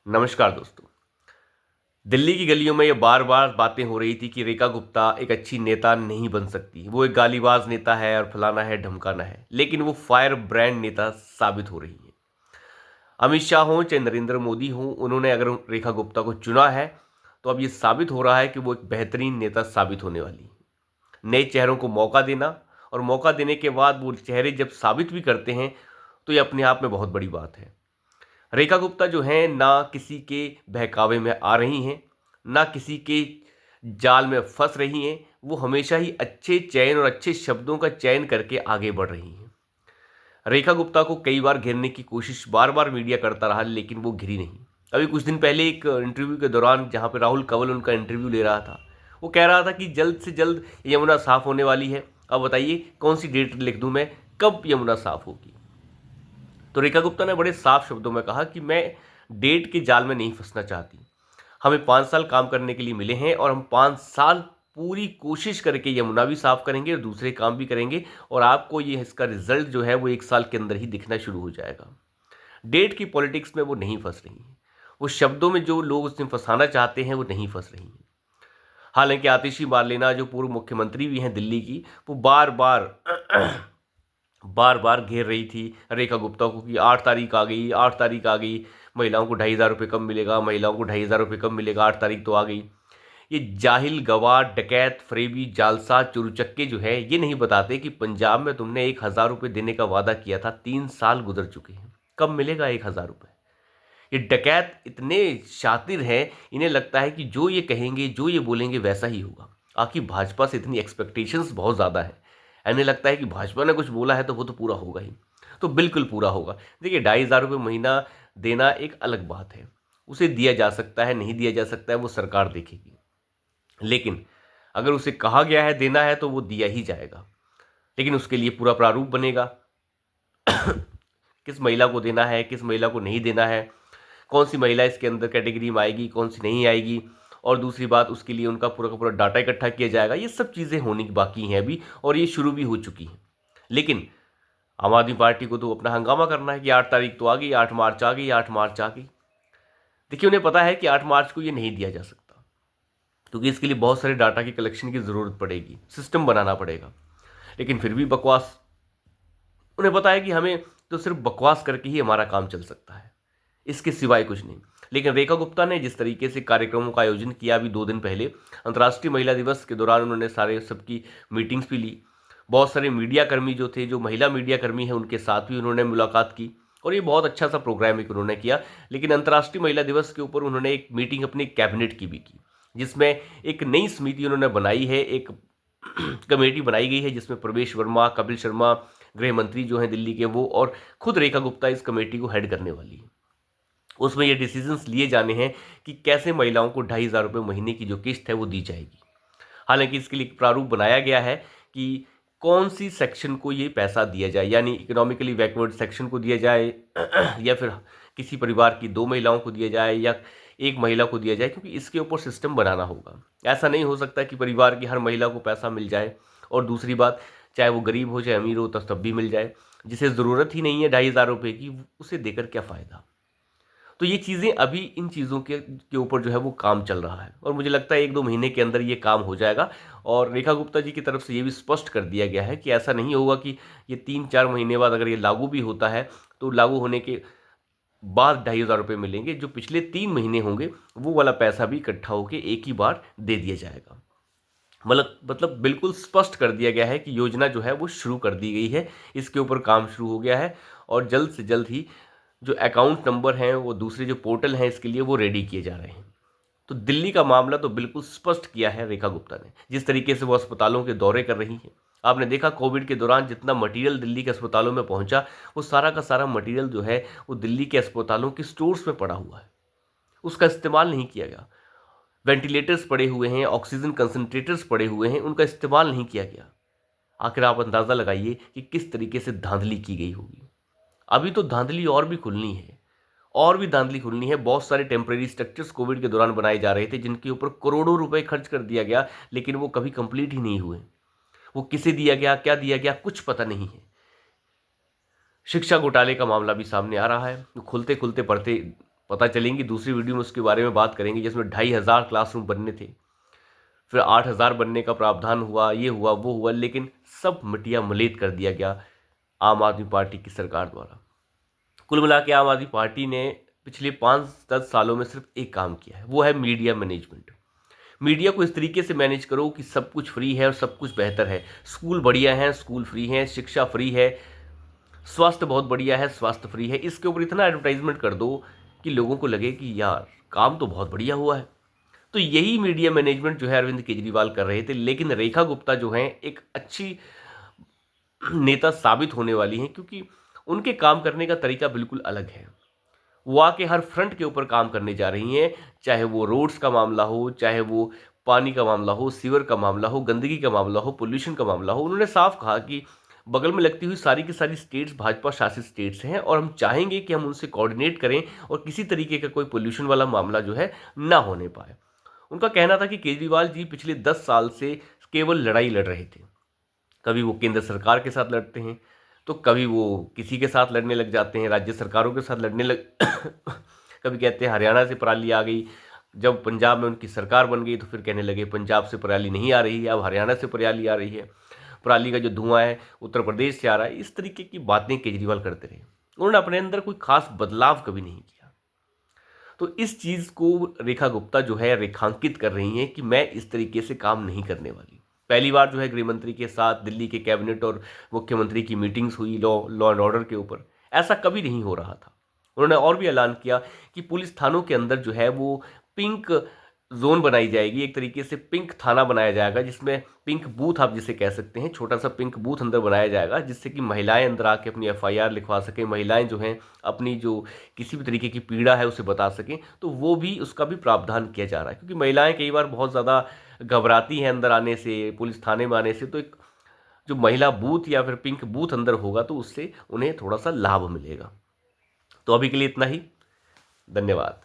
नमस्कार दोस्तों। दिल्ली की गलियों में ये बार बार बातें हो रही थी कि रेखा गुप्ता एक अच्छी नेता नहीं बन सकती, वो एक गालीबाज नेता है और फलाना है ढमकाना है, लेकिन वो फायर ब्रांड नेता साबित हो रही है। अमित शाह हों चाहे नरेंद्र मोदी हों, उन्होंने अगर रेखा गुप्ता को चुना है तो अब ये साबित हो रहा है कि वो एक बेहतरीन नेता साबित होने वाली है। नए चेहरों को मौका देना और मौका देने के बाद वो चेहरे जब साबित भी करते हैं तो ये अपने आप में बहुत बड़ी बात है। रेखा गुप्ता जो हैं ना किसी के बहकावे में आ रही हैं, ना किसी के जाल में फंस रही हैं। वो हमेशा ही अच्छे चयन और अच्छे शब्दों का चयन करके आगे बढ़ रही हैं। रेखा गुप्ता को कई बार घेरने की कोशिश बार बार मीडिया करता रहा, लेकिन वो घिरी नहीं। अभी कुछ दिन पहले एक इंटरव्यू के दौरान जहाँ पे राहुल कंवल उनका इंटरव्यू ले रहा था, वो कह रहा था कि जल्द से जल्द यमुना साफ होने वाली है। अब बताइए कौन सी डेट लिख दूं मैं, कब यमुना साफ होगी। तो रेखा गुप्ता ने बड़े साफ शब्दों में कहा कि मैं डेट के जाल में नहीं फंसना चाहती। हमें 5 साल काम करने के लिए मिले हैं और हम 5 साल पूरी कोशिश करके यमुना भी साफ करेंगे और दूसरे काम भी करेंगे, और आपको ये इसका रिजल्ट जो है वो 1 साल के अंदर ही दिखना शुरू हो जाएगा। डेट की पॉलिटिक्स में वो नहीं फंस रही हैं। वो शब्दों में जो लोग उसमें फंसाना चाहते हैं वो नहीं फंस रही हैं। हालांकि आतिशी मार्लेना जो पूर्व मुख्यमंत्री भी हैं दिल्ली की, वो बार बार बार बार घेर रही थी रेखा गुप्ता को कि 8 तारीख आ गई, 8 तारीख आ गई, महिलाओं को 2,500 रुपये कब मिलेगा, महिलाओं को 2,500 रुपये कब मिलेगा, 8 तारीख तो आ गई। ये जाहिल गवार डकैत फरेबी जालसा चुरुचक्के जो है ये नहीं बताते कि पंजाब में तुमने 1,000 रुपये देने का वादा किया था, 3 साल गुजर चुके हैं, कब मिलेगा 1,000 रुपये। ये डकैत इतने शातिर हैं, इन्हें लगता है कि जो ये कहेंगे जो ये बोलेंगे वैसा ही होगा। आखिर भाजपा से इतनी एक्सपेक्टेशंस बहुत ज़्यादा है, इन्हें लगता है कि भाजपा ने कुछ बोला है तो वो तो पूरा होगा ही। तो बिल्कुल पूरा होगा। देखिए 2,500 रुपये महीना देना एक अलग बात है, उसे दिया जा सकता है, नहीं दिया जा सकता है, वो सरकार देखेगी। लेकिन अगर उसे कहा गया है देना है तो वो दिया ही जाएगा। लेकिन उसके लिए पूरा प्रारूप बनेगा किस महिला को देना है, किस महिला को नहीं देना है, कौन सी महिला इसके अंदर कैटेगरी में आएगी, कौन सी नहीं आएगी, और दूसरी बात उसके लिए उनका पूरा का पूरा डाटा इकट्ठा किया जाएगा। ये सब चीज़ें होनी बाकी हैं अभी, और ये शुरू भी हो चुकी हैं। लेकिन आम आदमी पार्टी को तो अपना हंगामा करना है कि 8 तारीख तो आ गई, 8 मार्च आ गई, 8 मार्च आ गई। देखिए उन्हें पता है कि 8 मार्च को ये नहीं दिया जा सकता, क्योंकि इसके लिए बहुत सारे डाटा की कलेक्शन की ज़रूरत पड़ेगी, सिस्टम बनाना पड़ेगा। लेकिन फिर भी बकवास, उन्हें पता है कि हमें तो सिर्फ बकवास करके ही हमारा काम चल सकता है, इसके सिवाय कुछ नहीं। लेकिन रेखा गुप्ता ने जिस तरीके से कार्यक्रमों का आयोजन किया अभी 2 दिन पहले, अंतर्राष्ट्रीय महिला दिवस के दौरान उन्होंने सारे सबकी मीटिंग्स भी ली। बहुत सारे मीडिया कर्मी जो थे, जो महिला मीडिया कर्मी हैं, उनके साथ भी उन्होंने मुलाकात की, और ये बहुत अच्छा सा प्रोग्राम एक उन्होंने किया। लेकिन अंतर्राष्ट्रीय महिला दिवस के ऊपर उन्होंने एक मीटिंग अपनी कैबिनेट की भी की, जिसमें एक नई समिति उन्होंने बनाई है, एक कमेटी बनाई गई है, जिसमें प्रवेश वर्मा, कपिल शर्मा, गृह मंत्री जो हैं दिल्ली के वो, और खुद रेखा गुप्ता इस कमेटी को हेड करने वाली है। उसमें ये डिसीजंस लिए जाने हैं कि कैसे महिलाओं को 2,500 रुपये महीने की जो किस्त है वो दी जाएगी। हालांकि इसके लिए प्रारूप बनाया गया है कि कौन सी सेक्शन को ये पैसा दिया जाए, यानी इकोनॉमिकली बैकवर्ड सेक्शन को दिया जाए या फिर किसी परिवार की 2 महिलाओं को दिया जाए या एक महिला को दिया जाए, क्योंकि इसके ऊपर सिस्टम बनाना होगा। ऐसा नहीं हो सकता कि परिवार की हर महिला को पैसा मिल जाए, और दूसरी बात, चाहे वो गरीब हो चाहे अमीर हो तब भी मिल जाए। जिसे ज़रूरत ही नहीं है 2,500 रुपये की, उसे देकर क्या फ़ायदा। तो ये चीज़ें अभी इन चीज़ों के ऊपर जो है वो काम चल रहा है, और मुझे लगता है 1-2 महीने के अंदर ये काम हो जाएगा। और रेखा गुप्ता जी की तरफ से ये भी स्पष्ट कर दिया गया है कि ऐसा नहीं होगा कि ये 3-4 महीने बाद अगर ये लागू भी होता है तो लागू होने के बाद 2,500 रुपये मिलेंगे। जो पिछले 3 महीने होंगे वो वाला पैसा भी इकट्ठा होकर एक ही बार दे दिया जाएगा। मतलब बिल्कुल स्पष्ट कर दिया गया है कि योजना जो है वो शुरू कर दी गई है, इसके ऊपर काम शुरू हो गया है, और जल्द से जल्द ही जो अकाउंट नंबर हैं, वो दूसरे जो पोर्टल हैं इसके लिए वो रेडी किए जा रहे हैं। तो दिल्ली का मामला तो बिल्कुल स्पष्ट किया है रेखा गुप्ता ने, जिस तरीके से वो अस्पतालों के दौरे कर रही हैं। आपने देखा कोविड के दौरान जितना मटेरियल दिल्ली के अस्पतालों में पहुंचा, वो सारा का सारा मटेरियल जो है वो दिल्ली के अस्पतालों के स्टोर्स में पड़ा हुआ है, उसका इस्तेमाल नहीं किया गया। वेंटिलेटर्स पड़े हुए हैं, ऑक्सीजन कंसंट्रेटर्स पड़े हुए हैं, उनका इस्तेमाल नहीं किया गया। आखिर आप अंदाज़ा लगाइए कि किस तरीके से धांधली की गई होगी। अभी तो धांधली और भी खुलनी है, और भी धांधली खुलनी है। बहुत सारे टेम्परेरी स्ट्रक्चर्स कोविड के दौरान बनाए जा रहे थे, जिनके ऊपर करोड़ों रुपए खर्च कर दिया गया, लेकिन वो कभी कंप्लीट ही नहीं हुए। वो किसे दिया गया, क्या दिया गया, कुछ पता नहीं है। शिक्षा घोटाले का मामला भी सामने आ रहा है, खुलते खुलते पढ़ते पता चलेंगी, दूसरी वीडियो में उसके बारे में बात करेंगे, जिसमें 2500 क्लासरूम बनने थे, फिर 8000 बनने का प्रावधान हुआ, ये हुआ वो हुआ, लेकिन सब मिटिया मलेट कर दिया गया आम आदमी पार्टी की सरकार द्वारा। कुल मिला के आम आदमी पार्टी ने पिछले 5-10 सालों में सिर्फ एक काम किया है, वो है मीडिया मैनेजमेंट। मीडिया को इस तरीके से मैनेज करो कि सब कुछ फ्री है और सब कुछ बेहतर है, स्कूल बढ़िया हैं, स्कूल फ्री हैं, शिक्षा फ्री है, स्वास्थ्य बहुत बढ़िया है, स्वास्थ्य फ्री है। इसके ऊपर इतना एडवर्टाइजमेंट कर दो कि लोगों को लगे कि यार काम तो बहुत बढ़िया हुआ है। तो यही मीडिया मैनेजमेंट जो है अरविंद केजरीवाल कर रहे थे, लेकिन रेखा गुप्ता जो हैं एक अच्छी नेता साबित होने वाली हैं, क्योंकि उनके काम करने का तरीका बिल्कुल अलग है। वो आके हर फ्रंट के ऊपर काम करने जा रही हैं, चाहे वो रोड्स का मामला हो, चाहे वो पानी का मामला हो, सीवर का मामला हो, गंदगी का मामला हो, पोल्यूशन का मामला हो। उन्होंने साफ कहा कि बगल में लगती हुई सारी की सारी स्टेट्स भाजपा शासित स्टेट्स हैं और हम चाहेंगे कि हम उनसे कोऑर्डिनेट करें और किसी तरीके का कोई पोल्यूशन वाला मामला जो है ना होने पाए। उनका कहना था कि केजरीवाल जी पिछले 10 साल से केवल लड़ाई लड़ रहे थे। कभी वो केंद्र सरकार के साथ लड़ते हैं, तो कभी वो किसी के साथ लड़ने लग जाते हैं, राज्य सरकारों के साथ लड़ने लग कभी कहते हैं हरियाणा से पराली आ गई, जब पंजाब में उनकी सरकार बन गई तो फिर कहने लगे पंजाब से पराली नहीं आ रही है, अब हरियाणा से पराली आ रही है, पराली का जो धुआं है उत्तर प्रदेश से आ रहा है। इस तरीके की बातें केजरीवाल करते रहे, उन्होंने अपने अंदर कोई खास बदलाव कभी नहीं किया। तो इस चीज़ को रेखा गुप्ता जो है रेखांकित कर रही हैं कि मैं इस तरीके से काम नहीं करने वाली। पहली बार जो है गृह मंत्री के साथ दिल्ली के कैबिनेट और मुख्यमंत्री की मीटिंग्स हुई लॉ एंड ऑर्डर के ऊपर, ऐसा कभी नहीं हो रहा था। उन्होंने और भी ऐलान किया कि पुलिस थानों के अंदर जो है वो पिंक जोन बनाई जाएगी, एक तरीके से पिंक थाना बनाया जाएगा, जिसमें पिंक बूथ आप जिसे कह सकते हैं, छोटा सा पिंक बूथ अंदर बनाया जाएगा, जिससे कि महिलाएं अंदर आके अपनी एफआईआर लिखवा सकें, महिलाएं जो हैं अपनी जो किसी भी तरीके की पीड़ा है उसे बता सकें। तो वो भी उसका भी प्रावधान किया जा रहा है, क्योंकि महिलाएं कई बार बहुत ज़्यादा घबराती हैं अंदर आने से, पुलिस थाने में आने से। तो एक जो महिला बूथ या फिर पिंक बूथ अंदर होगा तो उससे उन्हें थोड़ा सा लाभ मिलेगा। तो अभी के लिए इतना ही, धन्यवाद।